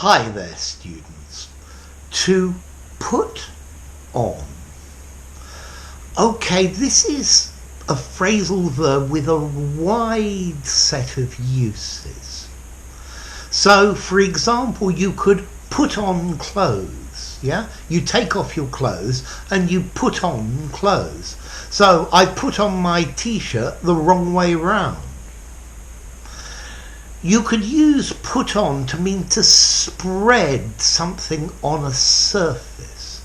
Hi there, students. To put on. Okay, this is a phrasal verb with a wide set of uses. So, for example, you could put on clothes, yeah? You take off your clothes and you put on clothes. So, I put on my t-shirt the wrong way round. You could use put on to mean to spread something on a surface.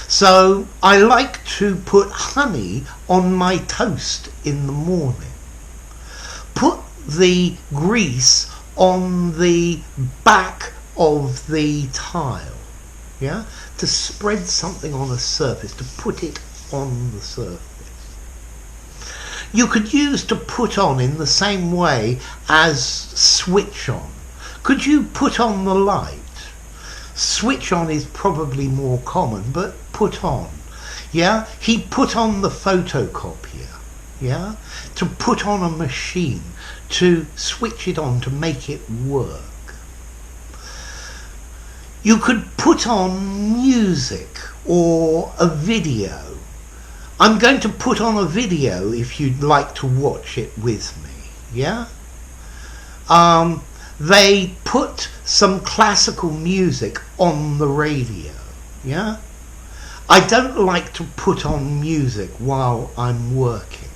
So I like to put honey on my toast in the morning. Put the grease on the back of the tile. Yeah? To spread something on a surface, to put it on the surface. You could use to put on in the same way as switch on. Could you put on the light? Switch on is probably more common, but put on. Yeah? He put on the photocopier. Yeah? To put on a machine, to switch it on, to make it work. You could put on music or a video. I'm going to put on a video if you'd like to watch it with me, yeah? They put some classical music on the radio, yeah? I don't like to put on music while I'm working.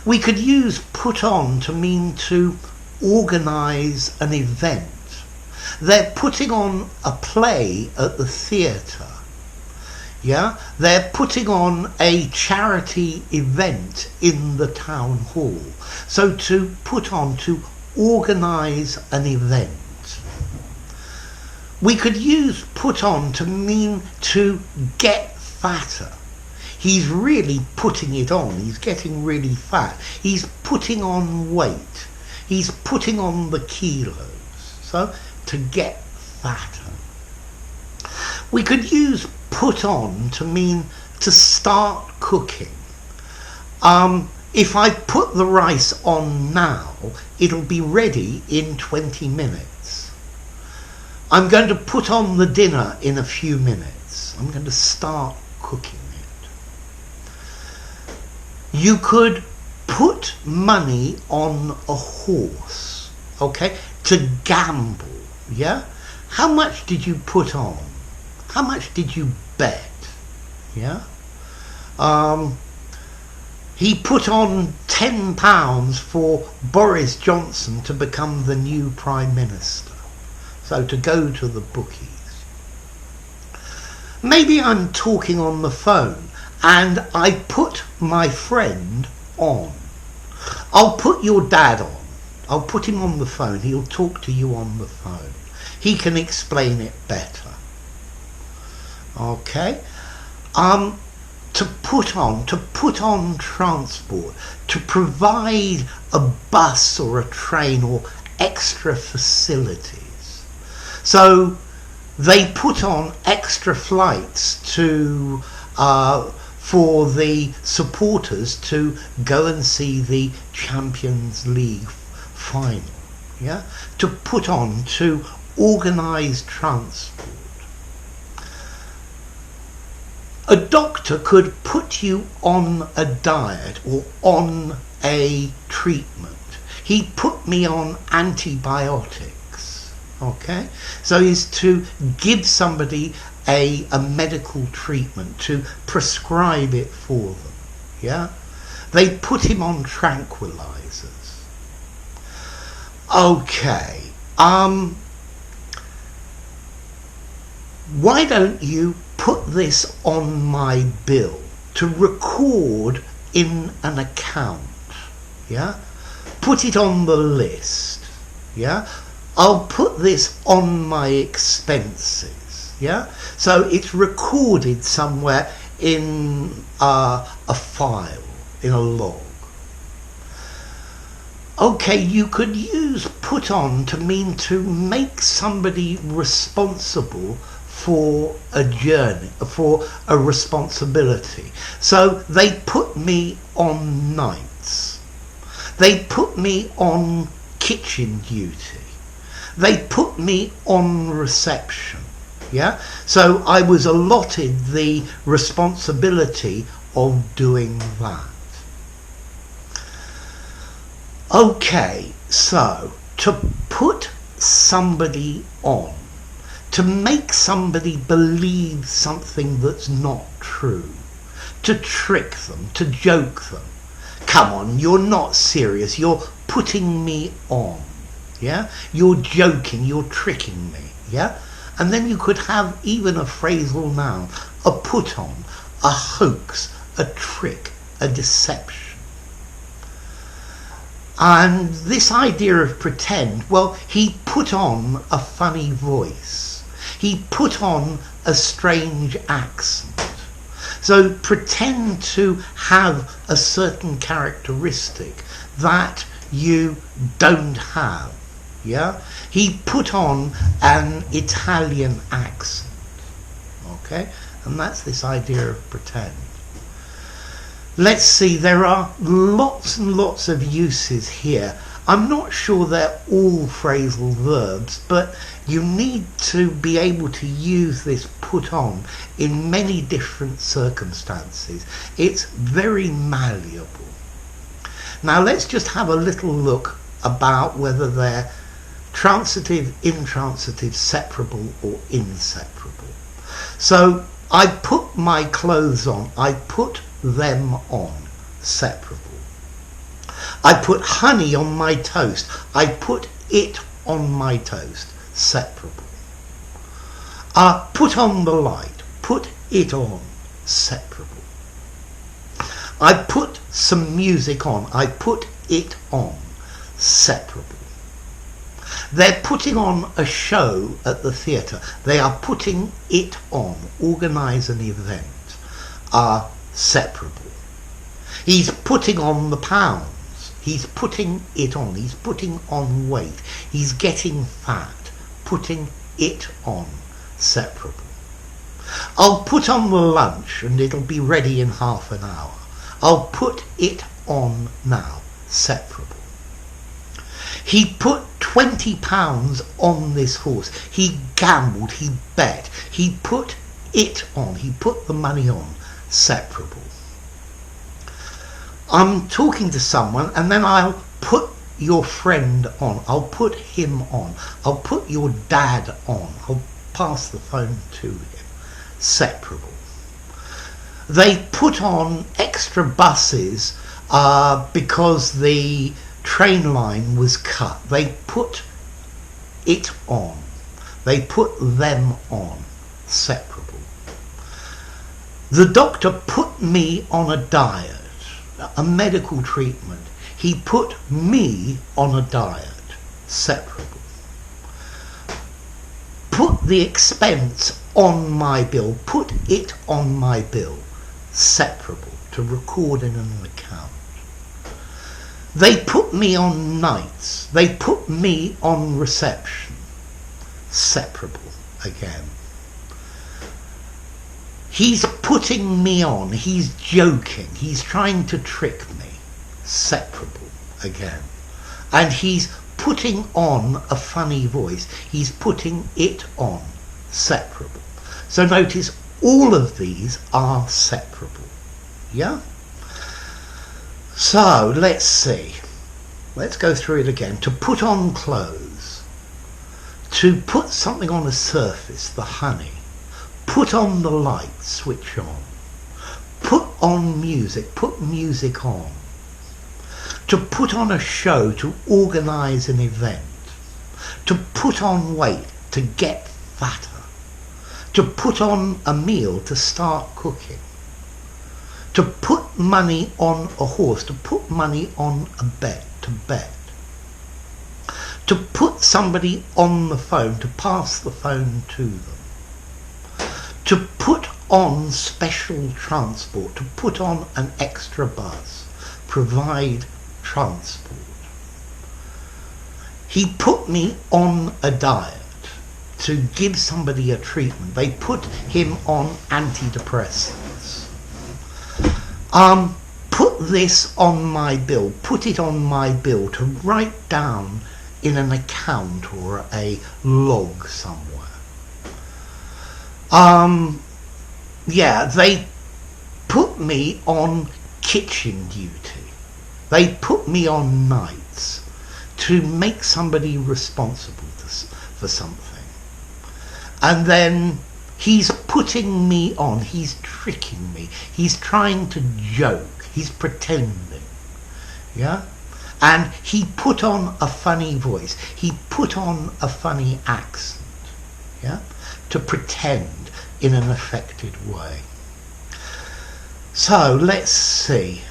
We could use put on to mean to organise an event. They're putting on a play at the theatre. Yeah, they're putting on a charity event in the town hall. So to put on, to organise an event. We could use put on to mean to get fatter. He's really putting it on. He's getting really fat. He's putting on weight. He's putting on the kilos. So to get fatter. We could use put on to mean to start cooking. If I put the rice on now, it'll be ready in 20 minutes. I'm going to put on the dinner in a few minutes. I'm going to start cooking it. You could put money on a horse, okay, to gamble, yeah? How much did you put on? How much did you bet? Yeah. He put on £10 for Boris Johnson to become the new Prime Minister. So to go to the bookies. Maybe I'm talking on the phone and I put my friend on. I'll put your dad on. I'll put him on the phone. He'll talk to you on the phone. He can explain it better. Okay, to put on transport, to provide a bus or a train or extra facilities. So they put on extra flights to for the supporters to go and see the Champions League final. Yeah, to put on, to organise transport. A doctor could put you on a diet or on a treatment. He put me on antibiotics, okay? So is to give somebody a medical treatment, to prescribe it for them, yeah? They put him on tranquilizers. Okay, why don't you put this on my bill, to record in an account, yeah? Put it on the list, yeah? I'll put this on my expenses, yeah? So it's recorded somewhere in a file, in a log. Okay, you could use put on to mean to make somebody responsible for a journey, for a responsibility. So they put me on nights. They put me on kitchen duty. They put me on reception. Yeah, so I was allotted the responsibility of doing that. Okay, so to put somebody on, to make somebody believe something that's not true, to trick them, to joke them. Come on, you're not serious, you're putting me on. Yeah, you're joking, you're tricking me. Yeah. And then you could have even a phrasal noun, a put on, a hoax, a trick, a deception. And this idea of pretend, well, he put on a funny voice. He put on a strange accent. So pretend to have a certain characteristic that you don't have. Yeah, he put on an Italian accent. Okay, and that's this idea of pretend. Let's see, there are lots and lots of uses here. I'm not sure they're all phrasal verbs, but you need to be able to use this put on in many different circumstances. It's very malleable. Now let's just have a little look about whether they're transitive, intransitive, separable or inseparable. So I put my clothes on, I put them on, separable. I put honey on my toast, I put it on my toast, separable. Put on the light, put it on, separable. I put some music on, I put it on, separable. They're putting on a show at the theatre. They are putting it on, organise an event, are separable. He's putting on the pounds. He's putting it on. He's putting on weight. He's getting fat, putting it on, separable. I'll put on the lunch and it'll be ready in half an hour. I'll put it on now, separable. He put £20 on this horse. He gambled, he bet. He put it on, he put the money on, separable. I'm talking to someone and then I'll put your friend on, I'll put him on, I'll put your dad on, I'll pass the phone to him, separable. They put on extra buses because the train line was cut. They put it on. They put them on, separable. The doctor put me on a diet, a medical treatment. He put me on a diet, separable. Put the expense on my bill, put it on my bill, separable, to record in an account. They put me on nights. They put me on reception. Separable again. He's putting me on. He's joking. He's trying to trick me. Separable again. And he's putting on a funny voice. He's putting it on. Separable. So notice all of these are separable. Yeah? So let's see. Let's go through it again. To put on clothes. To put something on a surface, the honey. Put on the light, switch on. Put on music, put music on. To put on a show, to organise an event. To put on weight, to get fatter. To put on a meal, to start cooking. To put money on a horse, to put money on a bet, to bet. To put somebody on the phone, to pass the phone to them. To put on special transport, to put on an extra bus, provide transport. He put me on a diet, to give somebody a treatment. They put him on antidepressants. Put this on my bill, put it on my bill, to write down in an account or a log somewhere. Yeah, they put me on kitchen duty. They put me on nights to make somebody responsible for something. And then he's putting me on, he's tricking me, he's trying to joke, he's pretending. Yeah? And he put on a funny voice, he put on a funny accent. Yeah? To pretend in an affected way. So let's see.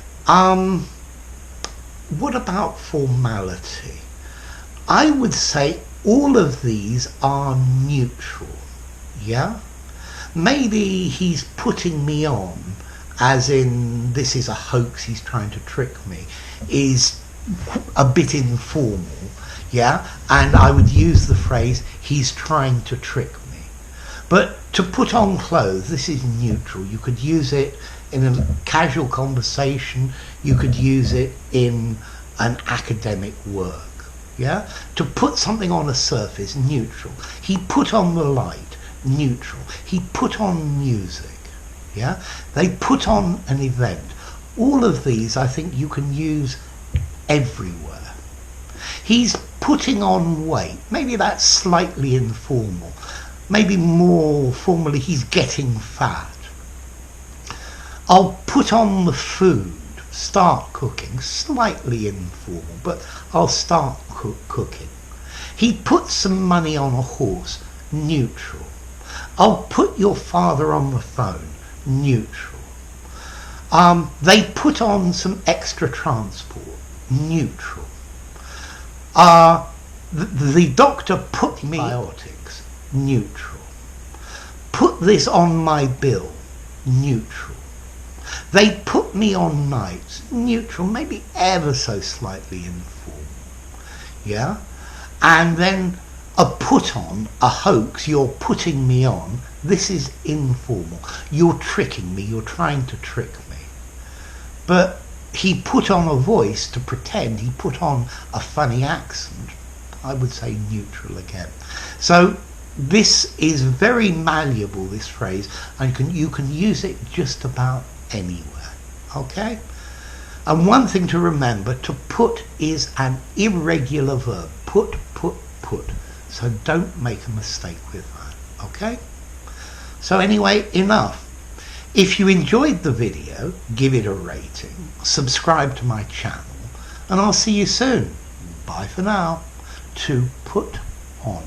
What about formality? I would say all of these are neutral. Yeah? Maybe he's putting me on, as in this is a hoax, he's trying to trick me, is a bit informal. Yeah? And I would use the phrase, he's trying to trick me. But to put on clothes, this is neutral. You could use it in a casual conversation. You could use it in an academic work. Yeah? To put something on a surface, neutral. He put on the light, neutral. He put on music. Yeah? They put on an event. All of these I think you can use everywhere. He's putting on weight. Maybe that's slightly informal. Maybe more formally, he's getting fat. I'll put on the food, start cooking, slightly informal, but I'll start cooking. He puts some money on a horse, neutral. I'll put your father on the phone, neutral. They put on some extra transport, neutral. The doctor put me antibiotics, neutral. Put this on my bill, neutral. They put me on nights, neutral, maybe ever so slightly informal. Yeah? And then a put on, a hoax, you're putting me on, this is informal. You're tricking me, you're trying to trick me. But he put on a voice to pretend, he put on a funny accent. I would say neutral again. So this is very malleable, this phrase, and you can use it just about anywhere. Okay? And one thing to remember, to put is an irregular verb. Put, put, put. So don't make a mistake with that. Okay? So anyway, enough. If you enjoyed the video, give it a rating, subscribe to my channel, and I'll see you soon. Bye for now. To put on.